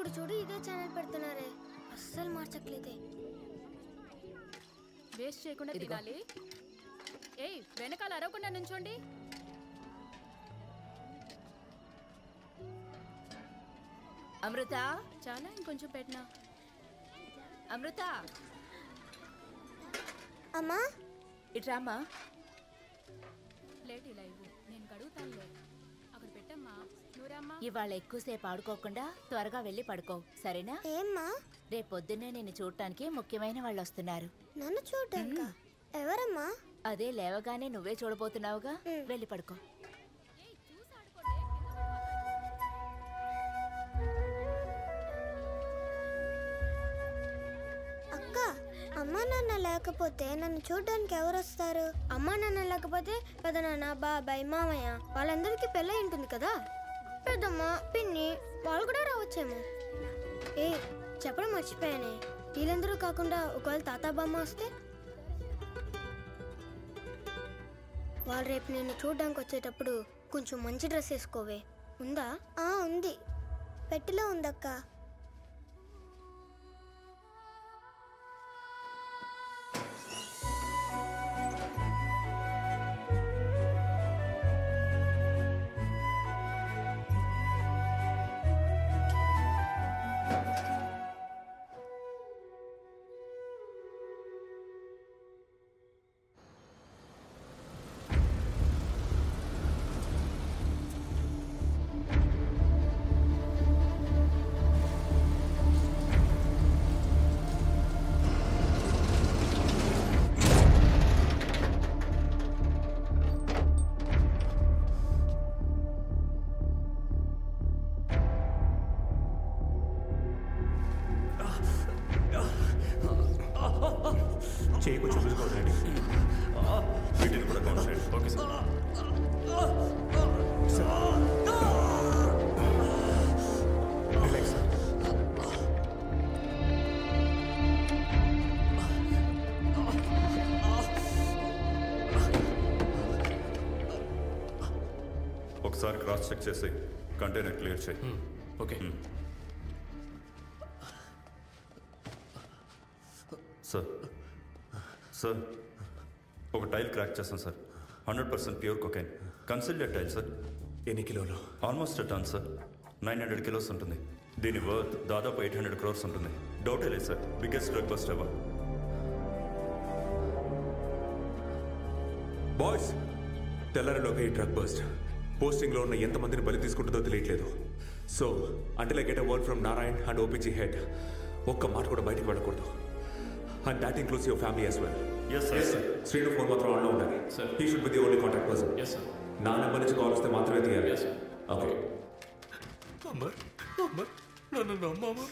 ఎప్పుడు చూడు ఇదే ఛానల్ పెడుతున్నారే, అస్సలు మార్చట్లేదే. వేస్ట్ చేయకుండా తినాలి. ఏయ్ వెనకాల అరవకుండా నుంచోండి. అమృత చాలా ఇంకొంచెం పెట్టినా. అమృత అమ్మా ఇట్రామ్మా. ప్లేట్ ఇలా ఇవ్వు, నేను కడుగుతానులే. అక్కడ పెట్టమ్మా. నూరమ్మా ఇవాళ ఎక్కువసేపు ఆడుకోకుండా త్వరగా వెళ్ళి పడుకో, సరేనా? ఏమ్మా? రేపొద్దున్నే నిన్ను చూడటానికి ముఖ్యమైన వాళ్ళు వస్తున్నారు. నన్ను చూడటానికా? ఎవరమ్మా? అదే లేవగానే నువ్వే చూడబోతున్నావుగా, వెళ్ళి పడుకో. అక్క, అమ్మా నాన్న లేకపోతే నన్ను చూడడానికి ఎవరు వస్తారు? అమ్మా నాన్న లేకపోతే పెదనాన్న, బాబాయ్, మామయ్య వాళ్ళందరికీ పెళ్ళి ఉంటుంది కదా. పెద్దమ్మ, పిన్ని వాళ్ళు కూడా రావచ్చేమో. ఏ చెప్పడం మర్చిపోయానే, వీళ్ళందరూ కాకుండా ఒకవేళ తాత బామ్మ వస్తే? వాళ్ళు రేపు నేను చూడడానికి వచ్చేటప్పుడు కొంచెం మంచి డ్రెస్ వేసుకోవే. ఉందా? ఉంది, పెట్టిలో ఉందక్క. చేయి కొంచెం చూసుకోండి. వీటిని కూడా కౌంట్ చేయండి. Okay sir. Relax sir. ఒకసారి క్రాస్ చెక్ చేసి కంటైనర్ క్లియర్ చేయి. Okay sir. సార్ ఒక టైల్ క్రాక్ చేస్తాం sir. 100% pure cocaine. Concealed tile sir. ఎన్ని కిలోలు? ఆల్మోస్ట్ టన్ సార్. 900 కిలోస్ ఉంటుంది. దీని వర్త్ దాదాపు 800 crores ఉంటుంది. డౌటే లేదు sir, biggest drug bust ever. Boys, తెల్లారిలోగా ఈ డ్రగ్ బస్ట్ పోస్టింగ్లో ఉన్న ఎంతమందిని బలి తీసుకుంటుందో తెలియట్లేదు. So until I get a word from Narayan and OPG head, ఒక్క మాట కూడా బయటకు వెళ్ళకూడదు. And that includes your family as well. Yes sir. Srinu phone మాత్రం ఆన్లో ఉండాలి. He should be the only contact person. నా నెంబర్ నుంచి కాల్ వస్తే మాత్రమే తీయాలి. ఓకే. అమ్మా అమ్మా నన్ను నమ్మమ్మా.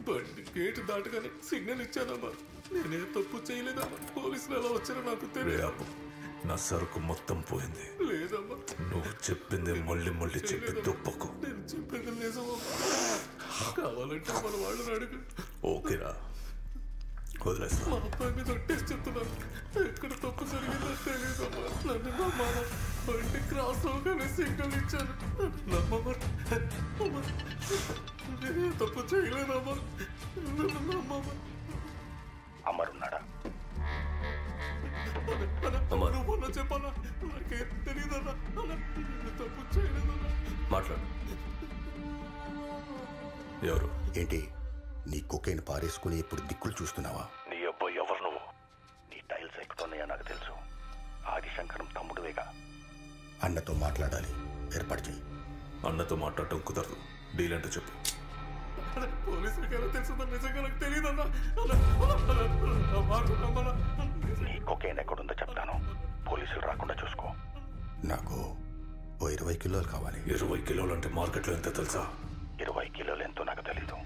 బండి గేటు దాటగానే సిగ్నల్ ఇచ్చానమ్మా. నేనే తప్పు చేయలేదమ్మా. పోలీసులు ఎలా వచ్చారో నాకు తెలియదు. నా సరుకు మొత్తం పోయింది. లేదమ్మా, నువ్వు చెప్పింది మళ్ళీ మళ్ళీ చెప్పి దుప్పకు. నేను చెప్పేది నిజమమ్మా. కావాలంటే మన వాళ్ళని అడుగు. ఓకేరా, వదిలేస్తా. మా అబ్బాయి మీద ఒట్టేసి చెప్తున్నాను. ఎక్కడ తప్పు జరిగిందో తెలియదమ్మా. నన్ను నమ్మాలా? బండి క్రాస్ అవగానే సిగ్నల్ ఇచ్చాను. నమ్మమ్మా. నేనే తప్పు చేయలేదమ్మా. నన్ను నమ్మమ్మా. అమరున్నాడా? మొన్న చెప్పాలా? నాకేం తెలియదన్నా. నేను తప్పు చేయలేదన్నా. మాట్లాడు. ఎవరు? ఏంటి నీ కొకైన్ పారేసుకుని ఇప్పుడు దిక్కులు చూస్తున్నావా? నీ అబ్బాయి ఎవరు? నువ్వు నీ టైల్స్ ఎక్కుతున్నాయా నాకు తెలుసు. ఆదిశంకరం తమ్ముడువేగా. అన్నతో మాట్లాడాలి, ఏర్పాటు చేయి. అన్నతో మాట్లాడటం కుదరదు. డీల్ అంటే చెప్పు. పోలీసులకి ఎలా తెలుస్తుందని నిజంగా నాకు తెలియదన్నా. నీ కొకైన్ ఎక్కడుందో చెప్తాను. పోలీసులు రాకుండా చూసుకో. నాకు ఓ 20 కిలోలు కావాలి. 20 కిలోలు అంటే మార్కెట్లో ఎంత తెలుసా? 20 కిలోలు ఎంతో నాకు తెలీదు,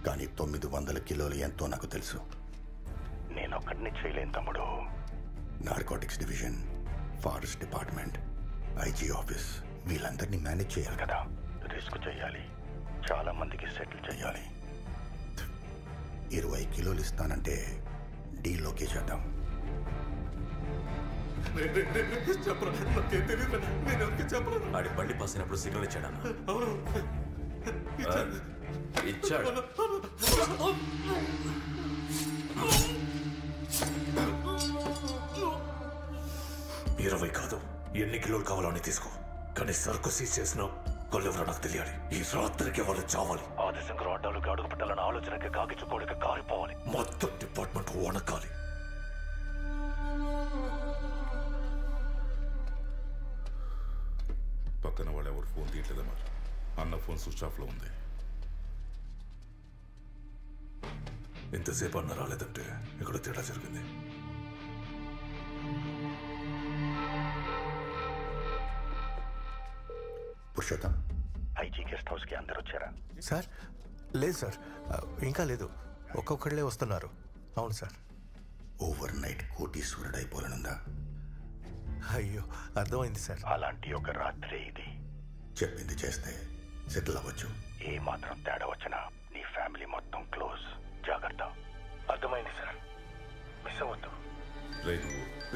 కానీ 900 కిలోలు ఎంతో నాకు తెలుసు. నేను ఒక్కడిని చేయలేను తమ్ముడు. Narcotics division, forest department, IG office వీళ్ళందరినీ మేనేజ్ చేయాలి కదా. రిస్క్ చేయాలి, చాలా మందికి సెటిల్ చేయాలి. 20 కిలోలు ఇస్తానంటే డీల్ ఓకే చేద్దాం. చెప్పరా, నాకేం తెలియదు. నేను ఎవరికి చెప్పరా? ఆడి బండి పాసినప్పుడు సిగ్నల్ ఇచ్చాడన్న. అవును, ఇచ్చాడు. 20 కాదు, ఎన్ని కిలోలు కావాలో అని తీసుకో. కానీ సరుకు సీజ్ చేసిన వాళ్ళెవరో నాకు తెలియాలి. ఈ రాత్రికి వాళ్ళు చావాలి. ఆదిశంకర్ అడ్డాలకు అడుగు పెట్టాలన్న ఆలోచనకి కాకిచుకోడికి కారిపోవాలి. మొత్తం డిపార్ట్మెంట్ వణకాలి. పక్కన వాళ్ళు ఎవరు ఫోన్ తీయట్లేదమ్మా. అన్న ఫోన్ స్విచ్ ఆఫ్లో ఉంది. ఇంతసేపు అన్న రాలేదంటే ఇక్కడ తేడా జరిగింది. పురుషోత్తం, ఐజీ గెస్ట్ హౌస్ కి అందరు వచ్చారా? సార్ లేదు సార్, ఇంకా లేదు. ఒక్కొక్కళ్ళే వస్తున్నారు. అవును సార్. ఓవర్ నైట్ కోటీశ్వరుడు అయిపోలనుందా? అయ్యో, అర్థమైంది సార్. అలాంటి ఒక రాత్రి ఇది. చెప్పింది చేస్తే సెటిల్ అవ్వచ్చు. ఏ మాత్రం తేడా వచ్చినా నీ ఫ్యామిలీ మొత్తం క్లోజ్. జాగ్రత్త. అర్థమైంది సార్, మిస్ అవ్వద్దు.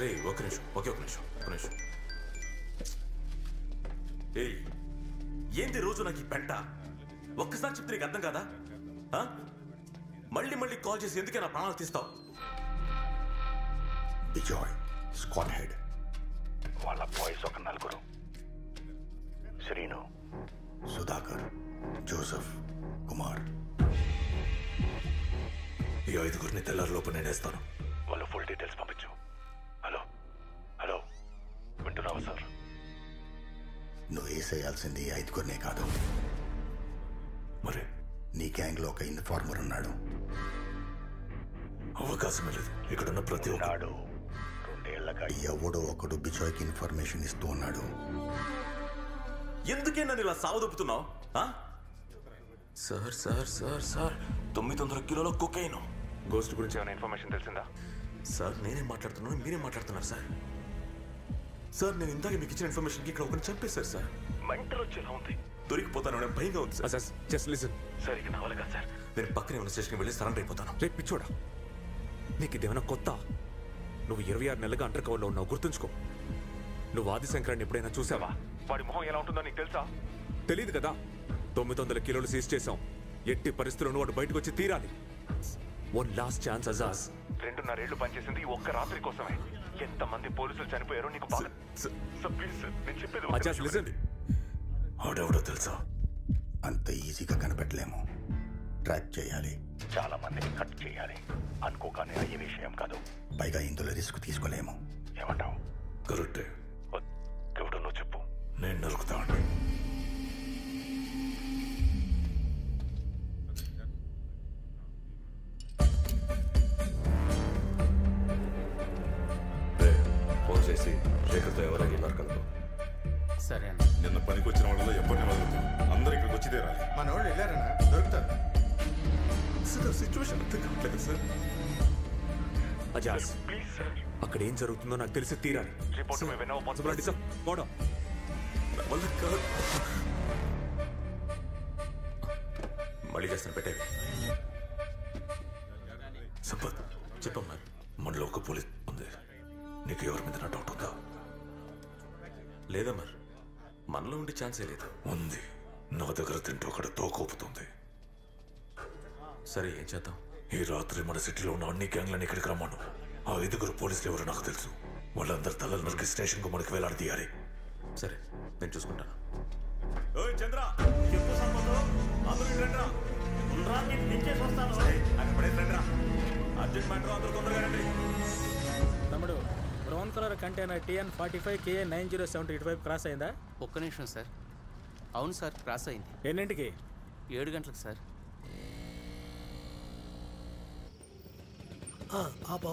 రే ఒక నిమిషం, ఒక నిమిషం. ఏయ్, ఏంది రోజు నాకు ఈ పెంట? ఒక్కసారి చెప్తే నీకు అర్థం కాదా? మళ్ళీ కాల్ చేసి ఎందుకే నా ప్రాణాలు తీస్తావు? Bijoy, squad head. వాళ్ళ బాయ్స్ ఒక 4. శ్రీను, సుధాకర్, జోసెఫ్, కుమార్. ఈ 5 తెల్లారిలోపు నేనేస్తాను. వాళ్ళు ఫుల్ డీటెయిల్స్ పంపించు. హలో వింటున్నావా సార్? నువ్వు వేసేయాల్సింది 5 కాదు. మరి నీ గ్యాంగ్ లో ఒక ఇన్ఫార్మర్ ఉన్నాడు. అవకాశమే లేదు. ఇక్కడున్న ప్రతి ఒక్కడు 2 ఏళ్లగా ఎవడో ఒకడు బిజాయ్కి ఇన్ఫర్మేషన్ ఇస్తూ ఉన్నాడు. ఎందుకే నన్ను ఇలా సావదొప్పుతున్నావు? సార్ 900 కిలోల కొకైన్. గోస్ట్ గురించి ఏమైనా ఇన్ఫర్మేషన్ తెలిసిందా? సార్ నేనేం మాట్లాడుతున్నాను, మీరేం మాట్లాడుతున్నారు సార్? సార్ నేను ఇందాక మీకు ఇచ్చిన ఇన్ఫర్మేషన్కి ఇక్కడ ఒకరిని చంపేశారు సార్. మెంటల్ వచ్చేలా ఉంది. దొరికిపోతాను భయంగా ఉంది సార్. Just listen. సార్ ఇక నా వల్ల కాదు సార్. నేను పక్కనే ఉన్న స్టేషన్కి వెళ్ళి సరెండర్ అయిపోతాను. రేపు పిచ్చోడా, నీకు ఇదేమైనా కొత్త? నువ్వు 26 నెలలుగా అండర్ కవర్లో ఉన్నావు, గుర్తుంచుకో. నువ్వు ఆదిశంకరాన్ని ఎప్పుడైనా చూసావా? వాడి మొహం ఎలా ఉంటుందో నీకు తెలుసా? తెలియదు కదా. 900 కిలోలు సీజ్ చేశాం. ఎట్టి పరిస్థితుల్లోనూ వాడు బయటకు వచ్చి తీరాలి. 1 లాస్ట్ ఛాన్స్ అజాజ్. 2.5 ఏళ్లు పనిచేసింది ఒక్క రాత్రి కోసమే. ఎంతమంది పోలీసులు చనిపోయారో నీకు బాగా అజాజ్ లిసన్. ఆడెవడో తెలుసా? అంత ఈజీగా కనిపెట్టలేము. ట్రాక్ చేయాలి. చాలా మందిని కట్ చేయాలి. అనుకోగానే అయ్యే విషయం కాదు. పైగా ఇందులో రిస్క్ తీసుకోలేము. ఏమంటావు? కరెక్టే. ఎవడు నువ్వు చెప్పు. నేను నరుకుతా అండి. ఫోన్ చేసి శేఖర్తో ఎవరైనా నరకను. సరే అన్న. నిన్న పనికి వచ్చిన వాళ్ళలో ఎవరిని వదులుతాం. అందరు ఇక్కడికి వచ్చి తీరాలి. మన వాళ్ళు వెళ్ళారన్నా, దొరుకుతారు. సిచ్యువేషన్ అర్థం కావట్లేదు సార్. అజాజ్ ప్లీజ్ సార్, అక్కడ ఏం జరుగుతుందో నాకు తెలిసి తీరాలి. Report possibility sir. పోవడం మళ్ళీ చేస్తాను, పెట్టేవి. సంపత్ చెప్పమ్మా. మనలో ఒక పోలీస్ ఉంది. నీకు ఎవరి మీద నా డౌట్ ఉందా? లేదమ్మా, మనలో ఉండే ఛాన్సే లేదు. ఉంది. నా దగ్గర తింటూ అక్కడ తోకోపుతుంది. సరే ఏం చేద్దాం? ఈ రాత్రి మన సిటీలో ఉన్న అన్ని గ్యాంగ్లని ఇక్కడికి రమ్మను. ఆ 5 పోలీసులు ఎవరో నాకు తెలుసు. వాళ్ళందరి తలలు నరికి స్టేషన్ కు మనకి వేలాడదీయాలి. సరే నేను చూసుకుంటాను. చంద్ర చెప్పు సంపద. అందరూ రండిరా. అర్జెంట్ మ్యాటర్, అందరూ తొందరగా రండి. తమ్ముడు, brown colour container TN 45 KA 907085 cross అయిందా? ఒక్క నిమిషం సార్. అవును సార్, క్రాస్ అయింది. ఎన్నింటికి? 7 గంటలకు సార్. పాప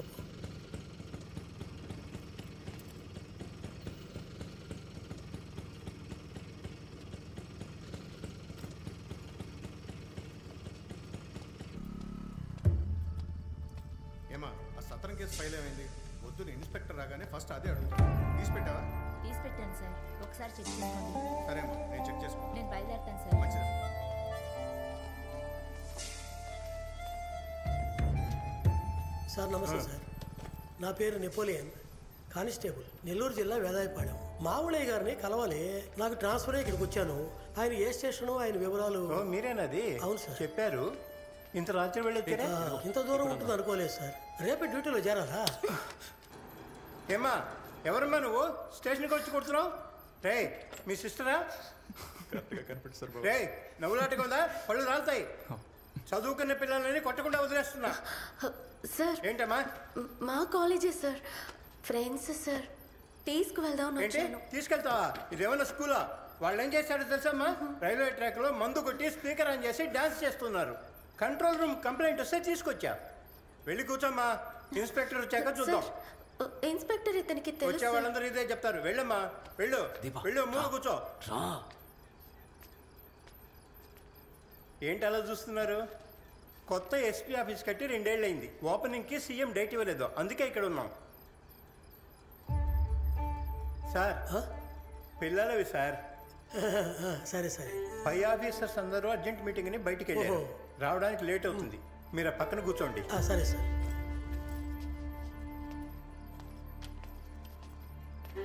ఏమా, ఆ సత్రం కేసు ఫైల్ ఏమైంది? పొద్దున్న ఇన్స్పెక్టర్ రాగానే ఫస్ట్ అదే అడుగుతాను. తీసి పెట్టావా? తీసి పెట్టాను సార్, ఒకసారి చెక్ చేసుకోండి. సరే అమ్మా, నేను చెక్ చేసుకుంటాను. నేను బయలుదేరుతాను సార్. మంచిది. సార్ నమస్తే సార్. నా పేరు నెపోలియన్, కానిస్టేబుల్, నెల్లూరు జిల్లా వేదాయపాడెం. మావుళయ్య గారిని కలవాలి. నాకు ట్రాన్స్ఫర్ ఇక్కడికి వచ్చాను. ఆయన ఏ స్టేషను, ఆయన వివరాలు. మీరేనది? అవును సార్. చెప్పారు. ఇంత రాత్రి వెళ్ళొచ్చారా? ఇంత దూరం ఉంటుంది అనుకోలేదు సార్. రేపే డ్యూటీలో చేరాలా? ఏమ్మా, ఎవరమ్మా నువ్వు స్టేషన్కి వచ్చి కొడుతున్నావు? రే, మీ సిస్టరా? రే, నవ్వులాటగా ఉందా? పళ్ళు రాలుతాయి. చదువుకున్న పిల్లలని కొట్టకుండా వదిలేస్తున్నా. సార్ ఏంటమ్మా? మా కాలేజే సార్, ఫ్రెండ్స్ సార్, తీసుకువెళ్దాం. ఏంటి తీసుకెళ్తావా? ఇదేమన్నా స్కూలా? వాళ్ళు ఏం చేశారో తెలుసమ్మా? రైల్వే ట్రాక్ లో మందు కొట్టి స్పీకర్ ఆన్ చేసి డాన్స్ చేస్తున్నారు. కంట్రోల్ రూమ్ కంప్లైంట్ వస్తే తీసుకొచ్చా. వెళ్ళి కూర్చోమ్మా, ఇన్స్పెక్టర్ వచ్చాక చూద్దాం. ఇన్స్పెక్టర్ ఇతనికి వచ్చే వాళ్ళందరూ ఇదే చెప్తారు. వెళ్ళమ్మా, వెళ్ళు వెళ్ళు, మూడు కూర్చో. ఏంటి అలా చూస్తున్నారు? కొత్త ఎస్పీ ఆఫీస్ కట్టి 2 ఏళ్ళు అయింది. ఓపెనింగ్కి సీఎం డేట్ ఇవ్వలేదు, అందుకే ఇక్కడ ఉన్నాం. సార్, పిల్లలవి సార్. సరే సరే. పై ఆఫీసర్స్ అందరూ అర్జెంట్ మీటింగ్ అని బయటికి వెళ్ళారు. రావడానికి లేట్ అవుతుంది. మీరు ఆ పక్కన కూర్చోండి. సరే సార్.